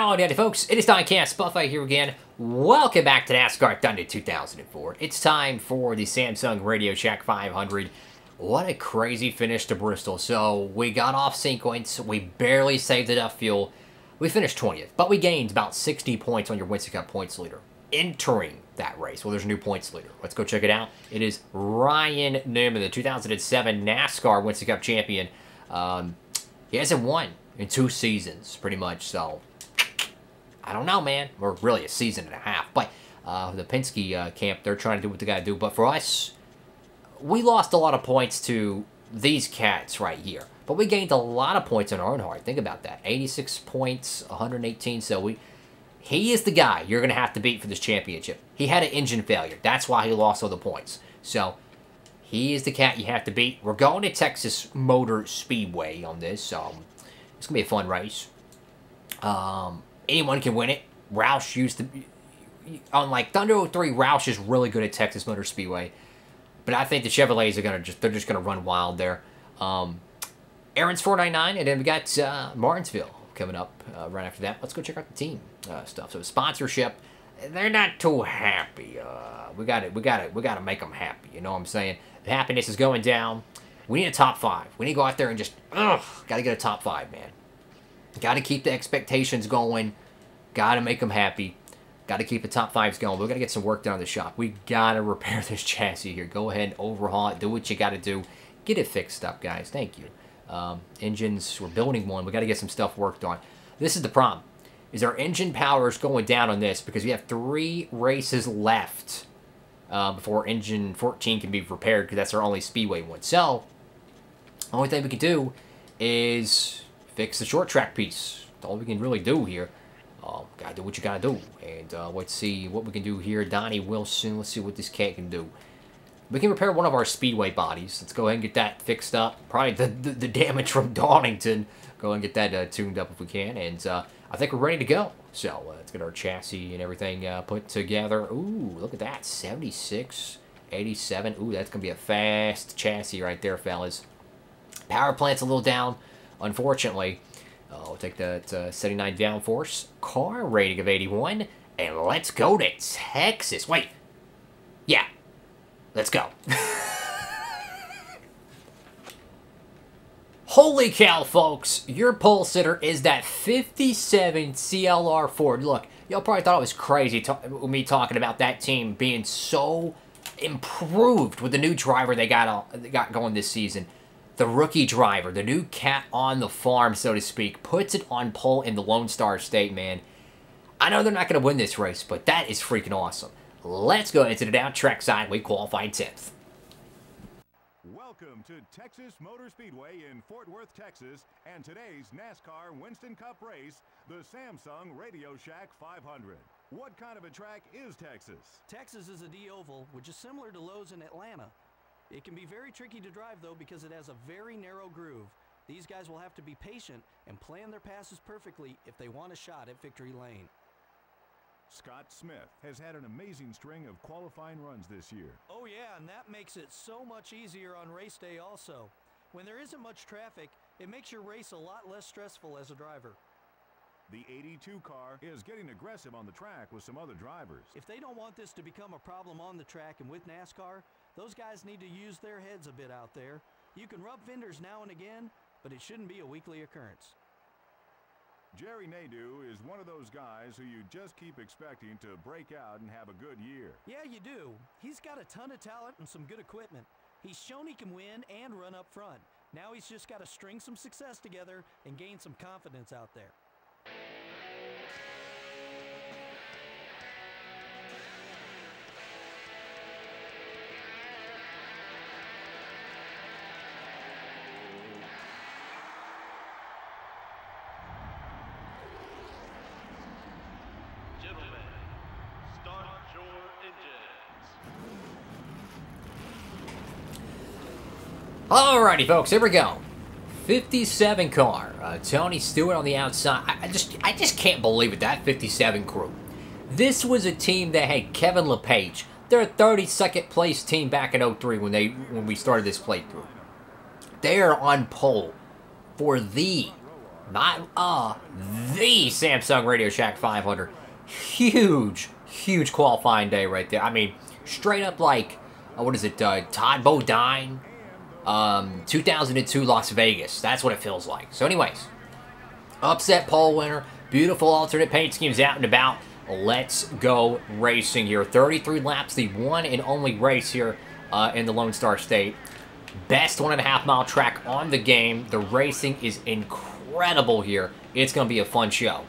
Howdy, folks. It is Diecastbuffet here again. Welcome back to NASCAR Thunder 2004. It's time for the Samsung Radioshack 500. What a crazy finish to Bristol. So, we got off sequence. We barely saved enough fuel. We finished 20th, but we gained about 60 points on your UNSCRIPTED points leader entering that race. Well, there's a new points leader. Let's go check it out. It is Ryan Newman, the 2007 NASCAR UNSCRIPTED champion. He hasn't won in 2 seasons, pretty much, so I don't know, man. Or really a season and a half. But the Penske camp, they're trying to do what they got to do. But for us, we lost a lot of points to these cats right here. But we gained a lot of points on Earnhardt. Think about that. 86 points, 118. So he is the guy you're going to have to beat for this championship. He had an engine failure. That's why he lost all the points. So he is the cat you have to beat. We're going to Texas Motor Speedway on this. So it's going to be a fun race. Anyone can win it. Roush used to... Unlike Thunder 03, Roush is really good at Texas Motor Speedway. But I think the Chevrolets are going to they're just going to run wild there. Aaron's 499, and then we got Martinsville coming up right after that. Let's go check out the team stuff. So sponsorship, they're not too happy. We got to make them happy. You know what I'm saying? The happiness is going down. We need a top 5. We need to go out there and just got to get a top 5, man. Got to keep the expectations going. Got to make them happy. Got to keep the top 5s going. We're going to get some work done in the shop. We got to repair this chassis here. Go ahead and overhaul it. Do what you got to do. Get it fixed up, guys. Thank you. Engines, we're building one. We got to get some stuff worked on. This is the problem. Is our engine power is going down on this because we have 3 races left before engine 14 can be repaired because that's our only speedway one. So, the only thing we can do is fix the short track piece. That's all we can really do here. Gotta do what you gotta do. And let's see what we can do here. Donnie Wilson, let's see what this cat can do. We can repair one of our speedway bodies. Let's go ahead and get that fixed up. Probably the damage from Donington. Go ahead and get that tuned up if we can. And I think we're ready to go. So let's get our chassis and everything put together. Ooh, look at that. 76, 87. Ooh, that's going to be a fast chassis right there, fellas. Power plant's a little down, unfortunately. We'll take that 79 downforce. Car rating of 81. And let's go to Texas. Wait. Yeah. Let's go. Holy cow, folks. Your pole sitter is that 57 CLR Ford. Look, y'all probably thought it was crazy me talking about that team being so improved with the new driver they got going this season. The rookie driver, the new cat on the farm, so to speak, puts it on pole in the Lone Star State, man. I know they're not going to win this race, but that is freaking awesome. Let's go into the down track side. We qualified 10th. Welcome to Texas Motor Speedway in Fort Worth, Texas, and today's NASCAR Winston Cup race, the Samsung Radioshack 500. What kind of a track is Texas? Texas is a D-oval, which is similar to Lowe's in Atlanta. It can be very tricky to drive, though, because it has a very narrow groove. These guys will have to be patient and plan their passes perfectly if they want a shot at victory lane. Scott Smith has had an amazing string of qualifying runs this year. Oh yeah, and that makes it so much easier on race day also. When there isn't much traffic, it makes your race a lot less stressful as a driver. The 82 car is getting aggressive on the track with some other drivers. If they don't want this to become a problem on the track and with NASCAR, those guys need to use their heads a bit out there. You can rub fenders now and again, but it shouldn't be a weekly occurrence. Jerry Nadeau is one of those guys who you just keep expecting to break out and have a good year. Yeah, you do. He's got a ton of talent and some good equipment. He's shown he can win and run up front. Now he's just got to string some success together and gain some confidence out there. Alrighty, folks, here we go. 57 car. Tony Stewart on the outside. I just can't believe it, that 57 crew. This was a team that had Kevin LePage. They're a 32nd place team back in 03 when we started this playthrough. They are on pole for the Not the Samsung Radioshack 500. Huge, huge qualifying day right there. I mean, straight up like, what is it, Todd Bodine, 2002 Las Vegas. That's what it feels like. So anyways, upset pole winner, beautiful alternate paint schemes out and about. Let's go racing here. 33 laps, the one and only race here in the Lone Star State. Best 1.5 mile track on the game. The racing is incredible here. It's going to be a fun show.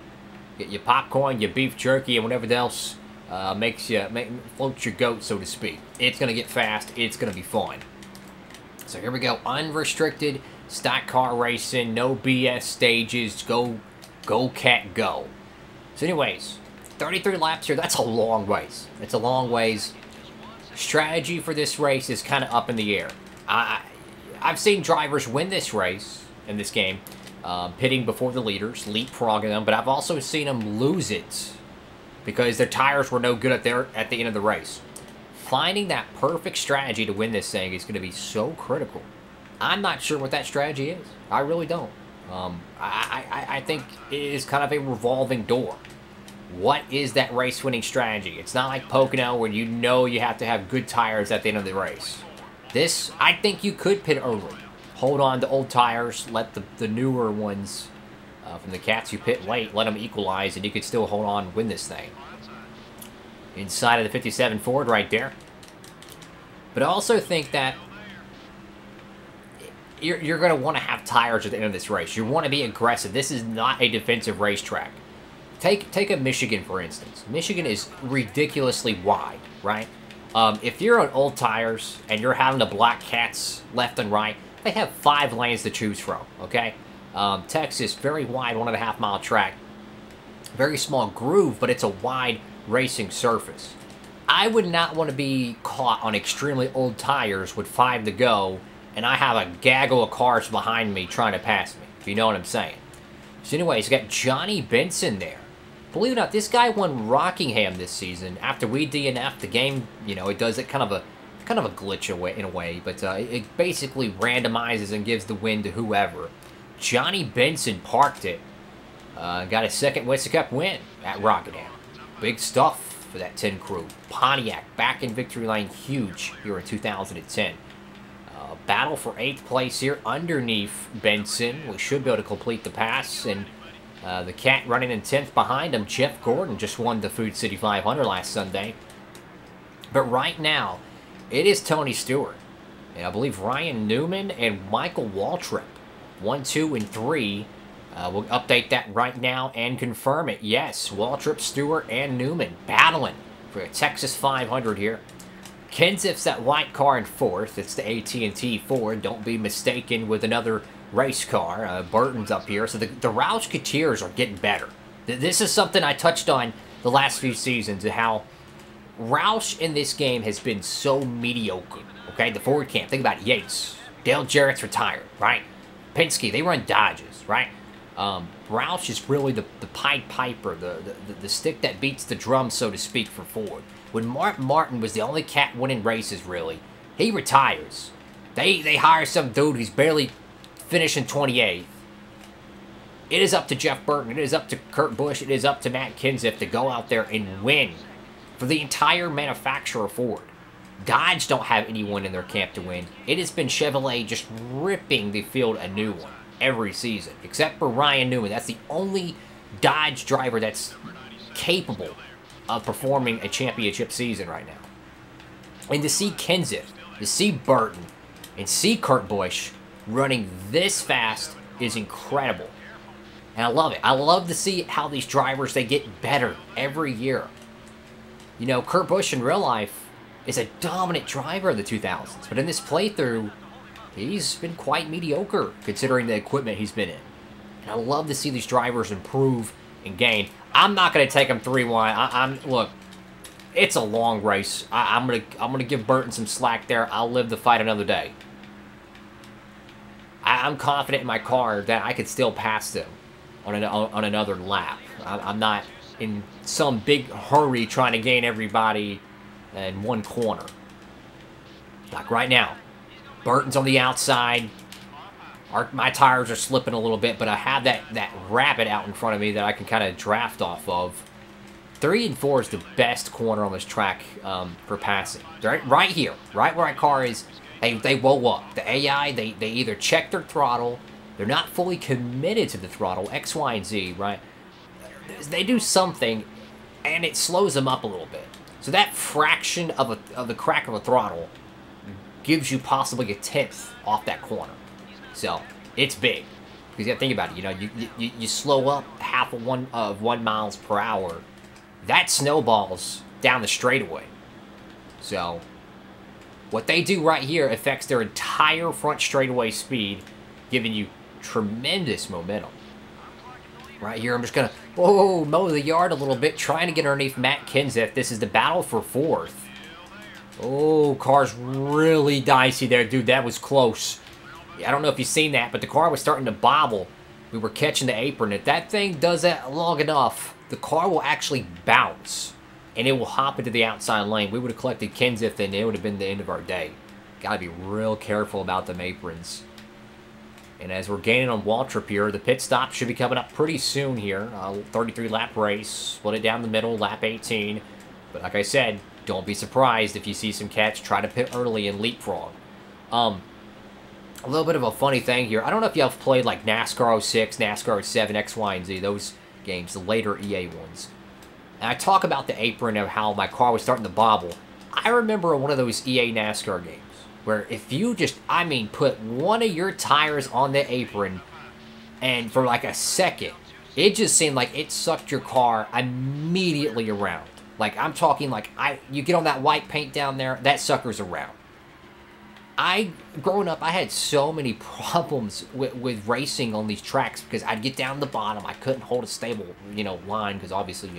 Get your popcorn, your beef jerky, and whatever else floats your goat, so to speak. It's going to get fast. It's going to be fun. So here we go. Unrestricted stock car racing. No BS stages. Go, cat, go. So anyways, 33 laps here. That's a long ways. It's a long ways. Strategy for this race is kind of up in the air. I've seen drivers win this race in this game, pitting before the leaders, leapfrogging them, but I've also seen them lose it because their tires were no good at the end of the race. Finding that perfect strategy to win this thing is going to be so critical. I'm not sure what that strategy is. I really don't. I think it is kind of a revolving door. What is that race-winning strategy? It's not like Pocono where you know you have to have good tires at the end of the race. This, I think you could pit early. Hold on to old tires, let the newer ones from the cats you pit late, let them equalize, and you could still hold on and win this thing. Inside of the 57 Ford right there. But I also think that you're going to want to have tires at the end of this race. You want to be aggressive. This is not a defensive racetrack. Take a Michigan, for instance. Michigan is ridiculously wide, right? If you're on old tires and you're having the black cats left and right, they have 5 lanes to choose from, okay? Texas, very wide 1.5 mile track. Very small groove, but it's a wide racing surface. I would not want to be caught on extremely old tires with 5 to go, and I have a gaggle of cars behind me trying to pass me, if you know what I'm saying. So anyways, you got Johnny Benson there. Believe it or not, this guy won Rockingham this season. After we DNF the game, you know, it does it kind of a glitch in a way, but it basically randomizes and gives the win to whoever. Johnny Benson parked it, got a second Winston Cup win at Rockingham. Big stuff for that 10 crew. Pontiac back in victory lane, huge here in 2010. Battle for 8th place here underneath Benson. We should be able to complete the pass, and the cat running in 10th behind him. Jeff Gordon just won the Food City 500 last Sunday. But right now, it is Tony Stewart. And I believe Ryan Newman and Michael Waltrip. 1, 2, and 3. We'll update that right now and confirm it. Yes, Waltrip, Stewart, and Newman battling for a Texas 500 here. Kenseth's that white car in 4th. It's the AT&T Ford. Don't be mistaken with another race car. Burton's up here. So the Roush Coutiers are getting better. This is something I touched on the last few seasons, how Roush in this game has been so mediocre. Okay, the Ford camp. Think about it. Yates. Dale Jarrett's retired, right? Penske, they run Dodges, right? Roush is really the Pied Piper, the stick that beats the drum, so to speak, for Ford. When Mark Martin was the only cat winning races, really, he retires. They hire some dude who's barely finishing 28th. It is up to Jeff Burton. It is up to Kurt Busch. It is up to Matt Kenseth to go out there and win for the entire manufacturer Ford. Dodge don't have anyone in their camp to win. It has been Chevrolet just ripping the field a new one every season, except for Ryan Newman. That's the only Dodge driver that's capable of performing a championship season right now. And to see Kenseth, to see Burton, and see Kurt Busch running this fast is incredible. And I love it. I love to see how these drivers, they get better every year. You know, Kurt Busch in real life is a dominant driver of the 2000s, but in this playthrough, he's been quite mediocre considering the equipment he's been in. And I love to see these drivers improve and gain. I'm not going to take them 3-1. Look, it's a long race. I'm gonna give Burton some slack there. I'll live the fight another day. I'm confident in my car that I could still pass them on another lap. I'm not in some big hurry trying to gain everybody in one corner. Like right now, Burton's on the outside. My tires are slipping a little bit, but I have that rabbit out in front of me that I can kind of draft off of. 3 and 4 is the best corner on this track for passing. Right here, right where my car is, they roll up. The AI, they either check their throttle, they're not fully committed to the throttle, X, Y, and Z, right? They do something, and it slows them up a little bit. So that fraction of the crack of a throttle gives you possibly a 10th off that corner. So it's big, because you got to think about it. You know, you slow up half of 1 miles per hour. That snowballs down the straightaway. So what they do right here affects their entire front straightaway speed, giving you tremendous momentum. Right here, I'm just going to mow the yard a little bit, trying to get underneath Matt Kenseth. This is the battle for 4th. Oh, car's really dicey there, dude. That was close. I don't know if you've seen that, but the car was starting to bobble. We were catching the apron. If that thing does that long enough, the car will actually bounce, and it will hop into the outside lane. We would have collected Kenseth, and it would have been the end of our day. Got to be real careful about them aprons. And as we're gaining on Waltrip here, the pit stop should be coming up pretty soon here. 33-lap race, split it down the middle, lap 18. But like I said, don't be surprised if you see some cats try to pit early and leapfrog. A little bit of a funny thing here. I don't know if you have played like NASCAR 06, NASCAR 07, X, Y, and Z, those games, the later EA ones. And I talk about the apron of how my car was starting to bobble. I remember one of those EA NASCAR games where if you just, put one of your tires on the apron and for like a second, it just seemed like it sucked your car immediately around. Like, I'm talking like, you get on that white paint down there, that sucker's around. Growing up, I had so many problems with racing on these tracks because I'd get down to the bottom. I couldn't hold a stable, line because obviously,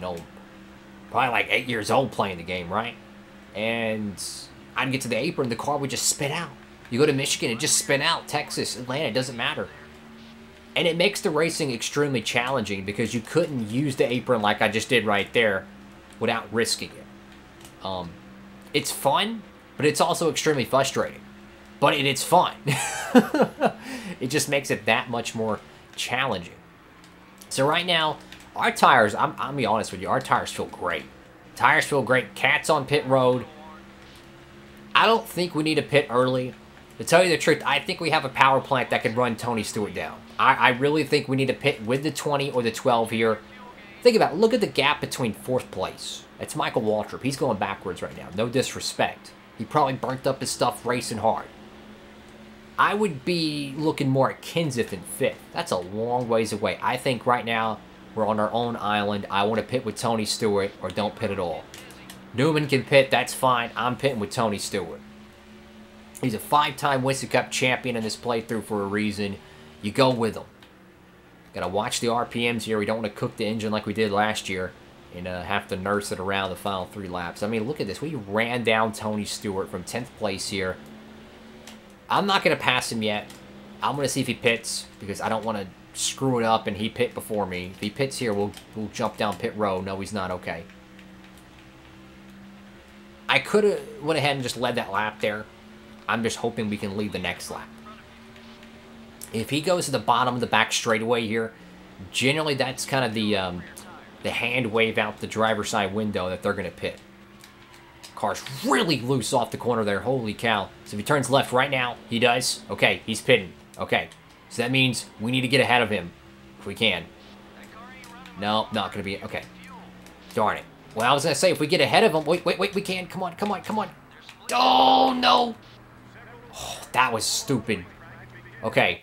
probably like 8 years old playing the game, right? And I'd get to the apron, the car would just spin out. You go to Michigan, it just spin out. Texas, Atlanta, it doesn't matter. And it makes the racing extremely challenging because you couldn't use the apron like I just did right there without risking it. It's fun, but it's also extremely frustrating. But it's fun. It just makes it that much more challenging. So right now, our tires, I'll be honest with you, our tires feel great. Tires feel great. Cats on pit road. I don't think we need to pit early. To tell you the truth, I think we have a power plant that can run Tony Stewart down. I really think we need to pit with the 20 or the 12 here. Think about it. Look at the gap between 4th place. It's Michael Waltrip. He's going backwards right now. No disrespect. He probably burnt up his stuff racing hard. I would be looking more at Kenseth in 5th. That's a long ways away. I think right now we're on our own island. I want to pit with Tony Stewart or don't pit at all. Newman can pit. That's fine. I'm pitting with Tony Stewart. He's a 5-time Winston Cup champion in this playthrough for a reason. You go with him. Got to watch the RPMs here. We don't want to cook the engine like we did last year and have to nurse it around the final 3 laps. Look at this. We ran down Tony Stewart from 10th place here. I'm not going to pass him yet. I'm going to see if he pits because I don't want to screw it up and he pit before me. If he pits here, we'll jump down pit road. No, he's not. Okay. I could have went ahead and just led that lap there. I'm just hoping we can lead the next lap. If he goes to the bottom of the back straightaway here, generally that's kind of the hand wave out the driver's side window that they're going to pit. Car's really loose off the corner there. Holy cow. So if he turns left right now, he does. Okay, he's pitting. Okay. So that means we need to get ahead of him if we can. No, not going to be. Okay. Darn it. Well, I was going to say, if we get ahead of him. Wait, we can. Come on. Oh, no. Oh, that was stupid. Okay.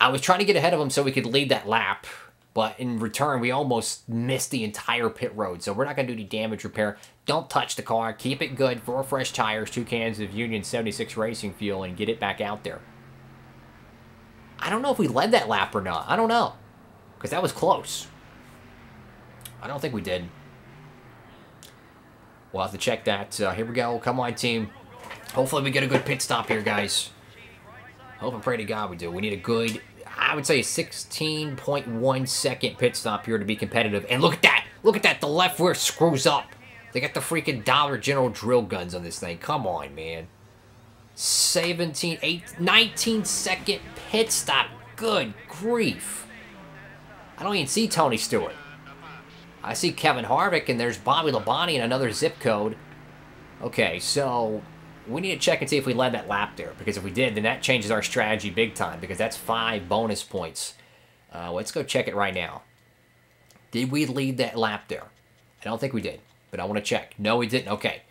I was trying to get ahead of him so we could lead that lap. But in return, we almost missed the entire pit road. So we're not going to do any damage repair. Don't touch the car. Keep it good. 4 fresh tires, 2 cans of Union 76 racing fuel, and get it back out there. I don't know if we led that lap or not. I don't know. Because that was close. I don't think we did. We'll have to check that. Here we go. Come on, team. Hopefully we get a good pit stop here, guys. Hope and pray to God we do. We need a good, I would say, a 16.1 second pit stop here to be competitive. And look at that. Look at that. The left rear screws up. They got the freaking Dollar General drill guns on this thing. Come on, man. 19 second pit stop. Good grief. I don't even see Tony Stewart. I see Kevin Harvick, and there's Bobby Labonte and another zip code. Okay, so we need to check and see if we led that lap there, because if we did, then that changes our strategy big time, because that's 5 bonus points. Let's go check it right now. Did we lead that lap there? I don't think we did, but I want to check. No, we didn't. Okay.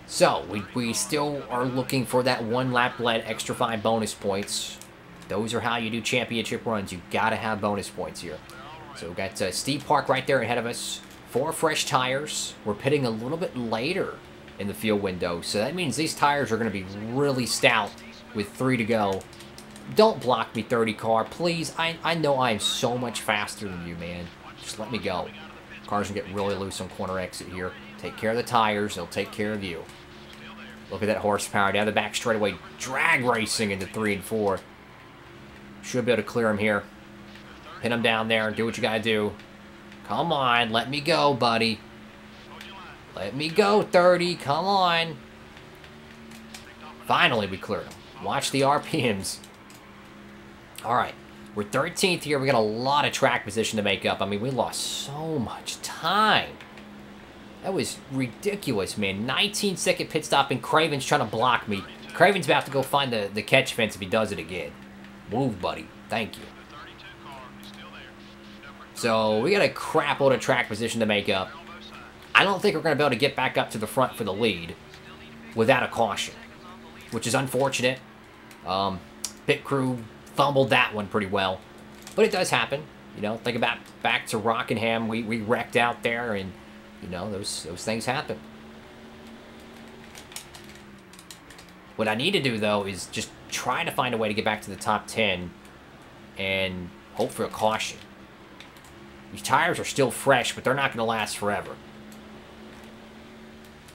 So, we still are looking for that 1 lap lead, extra 5 bonus points. Those are how you do championship runs. You got to have bonus points here. So we've got Steve Park right there ahead of us. 4 fresh tires. We're pitting a little bit later in the field window. So that means these tires are going to be really stout with 3 to go. Don't block me, 30 car. Please. I know I am so much faster than you, man. Just let me go. Car's going to get really loose on corner exit here. Take care of the tires. They'll take care of you. Look at that horsepower down the back straightaway. Drag racing into 3 and 4. Should be able to clear him here. Pin him down there. Do what you got to do. Come on. Let me go, buddy. Let me go, 30. Come on. Finally, we cleared him. Watch the RPMs. All right. We're 13th here. We got a lot of track position to make up. I mean, we lost so much time. That was ridiculous, man. 19-second pit stop, and Craven's trying to block me. Craven's about to go find the catch fence if he does it again. Move, buddy. Thank you. So, we got a crap load of track position to make up. I don't think we're going to be able to get back up to the front for the lead without a caution, which is unfortunate. Pit crew fumbled that one pretty well. But it does happen. You know, think about back to Rockingham. We wrecked out there, and, you know, those things happen. What I need to do, though, is just try to find a way to get back to the top 10 and hope for a caution. These tires are still fresh, but they're not going to last forever.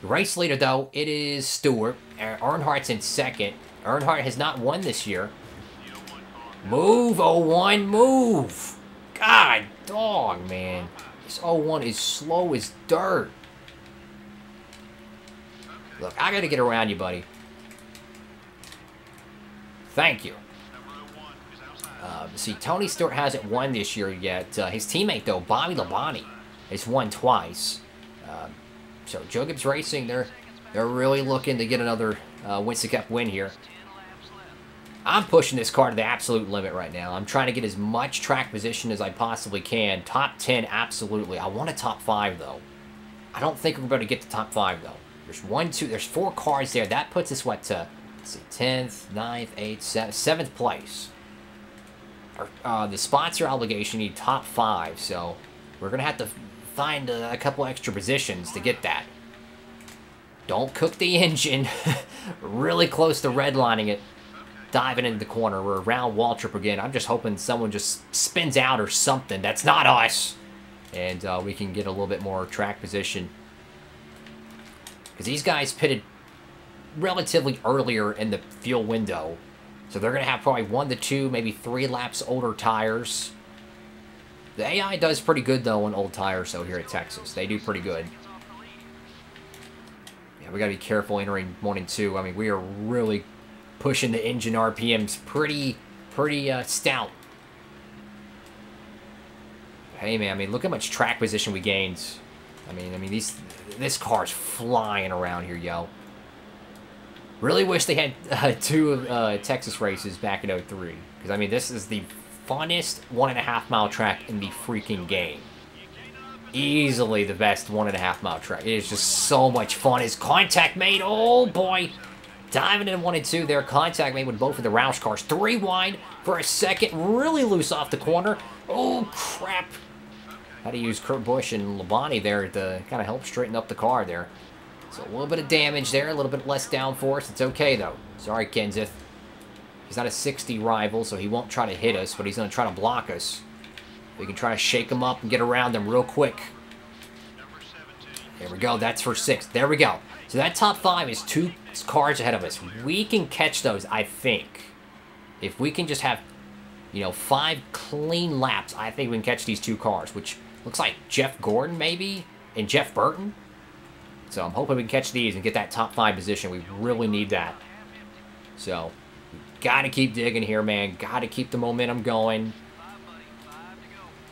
The race leader, though, it is Stewart. Earnhardt's in second. Earnhardt has not won this year. Move, 01, move! God, dog, man. This 01 is slow as dirt. Look, I got to get around you, buddy. Thank you. See, Tony Stewart hasn't won this year yet. His teammate, though, Bobby Labonte, has won twice. So, Joe Gibbs Racing, they're really looking to get another Winston Cup win here. I'm pushing this car to the absolute limit right now. I'm trying to get as much track position as I possibly can. Top 10, absolutely. I want a top 5, though. I don't think we're going to get to top 5, though. There's 4 cars there. That puts us, what, to... Let's see, 10th, 9th, 8th, 7th place. The sponsor obligation need top 5, so we're going to have to find a couple extra positions to get that. Don't cook the engine. Really close to redlining it. Diving into the corner. We're around Waltrip again. I'm just hoping someone just spins out or something. That's not us. And we can get a little bit more track position. Because these guys pitted relatively earlier in the fuel window. So they're going to have probably 1 to 2, maybe 3 laps older tires. The AI does pretty good, though, on old tires, though, here at Texas. They do pretty good. Yeah, we got to be careful entering 1 and 2. I mean, we are really pushing the engine RPMs pretty stout. Hey, man, I mean, look how much track position we gained. I mean, this car's flying around here, yo. Really wish they had 2 Texas races back in 03. Because, I mean, this is the funnest 1.5 mile track in the freaking game. Easily the best 1.5 mile track. It is just so much fun. His contact made, oh boy. Diving in 1 and 2 there. Contact made with both of the Roush cars. 3 wide for a second. Really loose off the corner. Oh, crap. Had to use Kurt Busch and Labonte there to kind of help straighten up the car there. So a little bit of damage there, a little bit less downforce. It's okay, though. Sorry, Kenseth. He's not a 60 rival, so he won't try to hit us, but he's going to try to block us. We can try to shake him up and get around him real quick. There we go. That's for 6th. There we go. So that top 5 is 2 cars ahead of us. We can catch those, I think. If we can just have, you know, 5 clean laps, I think we can catch these 2 cars, which looks like Jeff Gordon, maybe, and Jeff Burton. So I'm hoping we can catch these and get that top 5 position. We really need that. So Got to keep digging here, man. Got to keep the momentum going.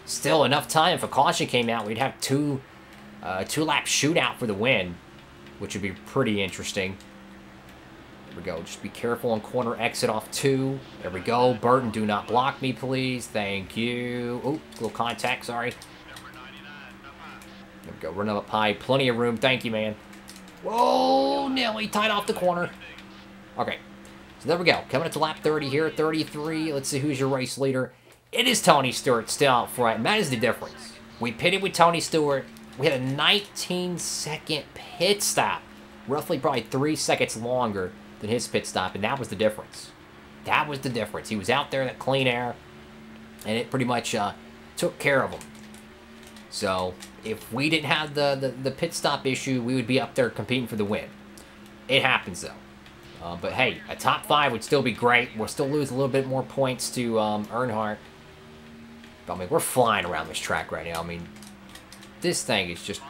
Still enough time. If a caution came out, we'd have two-lap shootout for the win, which would be pretty interesting. There we go. Just be careful on corner exit off 2. There we go. Burton, do not block me, please. Thank you. Oh, little contact, sorry. There we go. Run up high. Plenty of room. Thank you, man. Whoa, Nelly tied off the corner. Okay. So there we go. Coming up to lap 30 here. 33. Let's see who's your race leader. It is Tony Stewart still out front. And that is the difference. We pitted with Tony Stewart. We had a 19-second pit stop. Roughly probably 3 seconds longer than his pit stop. And that was the difference. That was the difference. He was out there in that clean air. And it pretty much took care of him. So if we didn't have the pit stop issue, we would be up there competing for the win. It happens, though. But hey, a top 5 would still be great. We'll still lose a little bit more points to Earnhardt. But, I mean, we're flying around this track right now. I mean, this thing is just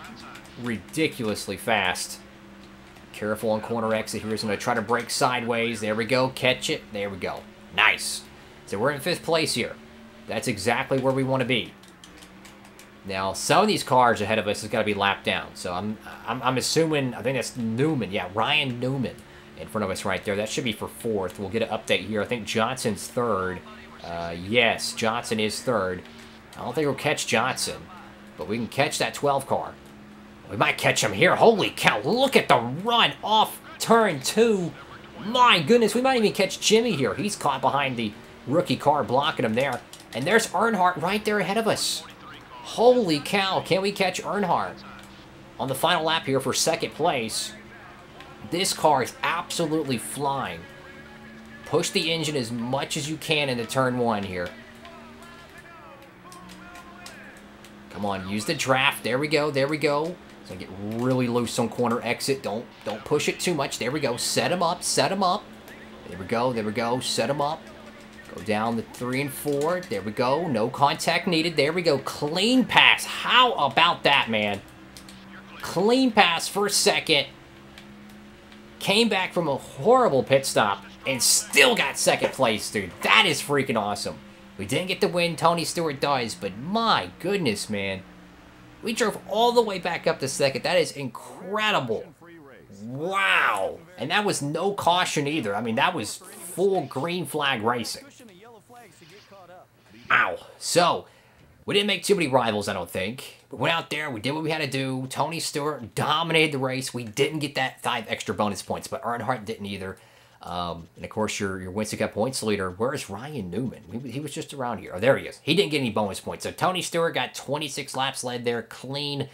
ridiculously fast. Careful on corner exit here. He's going to try to brake sideways. There we go. Catch it. There we go. Nice. So we're in 5th place here. That's exactly where we want to be. Now, some of these cars ahead of us has got to be lapped down. So I'm assuming, I think that's Newman. Yeah, Ryan Newman in front of us right there. That should be for 4th. We'll get an update here. I think Johnson's 3rd. Yes, Johnson is 3rd. I don't think we'll catch Johnson, but we can catch that 12 car. We might catch him here. Holy cow, look at the run off turn 2. My goodness, we might even catch Jimmy here. He's caught behind the rookie car, blocking him there. And there's Earnhardt right there ahead of us. Holy cow, can we catch Earnhardt on the final lap here for 2nd place? This car is absolutely flying. Push the engine as much as you can into turn 1 here. Come on, use the draft. There we go, there we go. So get really loose on corner exit. Don't push it too much. There we go. Set him up, set him up. There we go, there we go. Set him up. Go down to 3 and 4. There we go. No contact needed. There we go. Clean pass. How about that, man? Clean pass for 2nd. Came back from a horrible pit stop and still got 2nd place, dude. That is freaking awesome. We didn't get the win. Tony Stewart does, but my goodness, man. We drove all the way back up to 2nd. That is incredible. Wow. And that was no caution either. I mean, that was full green flag racing. Ow. So, we didn't make too many rivals, I don't think. We went out there, we did what we had to do. Tony Stewart dominated the race. We didn't get that 5 extra bonus points, but Earnhardt didn't either. And of course, your Winston Cup points leader, where's Ryan Newman? He was just around here. Oh, there he is. He didn't get any bonus points. So Tony Stewart got 26 laps led there. Clean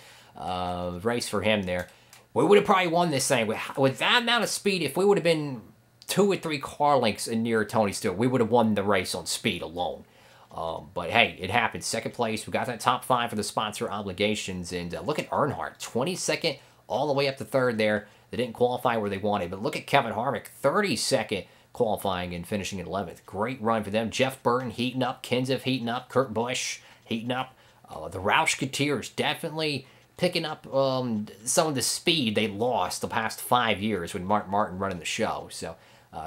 race for him there. We would have probably won this thing. With that amount of speed, if we would have been 2 or 3 car lengths near Tony Stewart, we would have won the race on speed alone. But hey, it happened. 2nd place. We got that top 5 for the sponsor obligations. And look at Earnhardt. 22nd all the way up to 3rd there. They didn't qualify where they wanted. But look at Kevin Harvick. 32nd qualifying and finishing in 11th. Great run for them. Jeff Burton heating up. Kenseth heating up. Kurt Busch heating up. The Roushketeers definitely picking up some of the speed they lost the past 5 years with Mark Martin running the show. So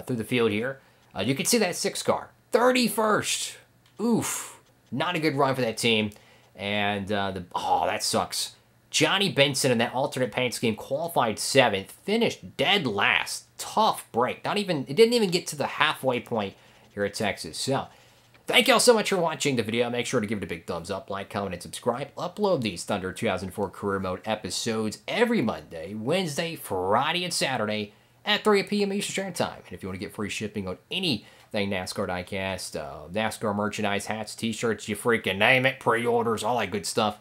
through the field here, you can see that 6 car. 31st. Oof. Not a good run for that team. And, oh, that sucks. Johnny Benson in that alternate paint scheme qualified 7th, finished dead last. Tough break. It didn't even get to the halfway point here at Texas. So, thank y'all so much for watching the video. Make sure to give it a big thumbs up, like, comment, and subscribe. Upload these Thunder 2004 Career Mode episodes every Monday, Wednesday, Friday, and Saturday at 3 p.m. Eastern Standard Time. And if you want to get free shipping on anything NASCAR Diecast, NASCAR merchandise, hats, t-shirts, you freaking name it, pre-orders, all that good stuff,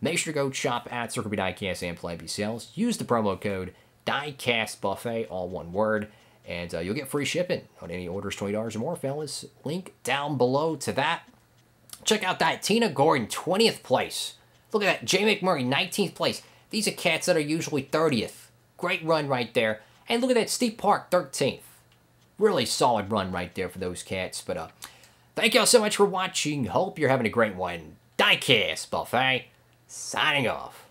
make sure to go shop at Circle B Diecast and Plan B Sales. Use the promo code Diecastbuffet, all one word, and you'll get free shipping on any orders $20 or more, fellas. Link down below to that. Check out that Tina Gordon, 20th place. Look at that. Jay McMurray, 19th place. These are cats that are usually 30th. Great run right there. And look at that. Steve Park, 13th. Really solid run right there for those cats. But thank y'all so much for watching. Hope you're having a great one. Diecastbuffet signing off.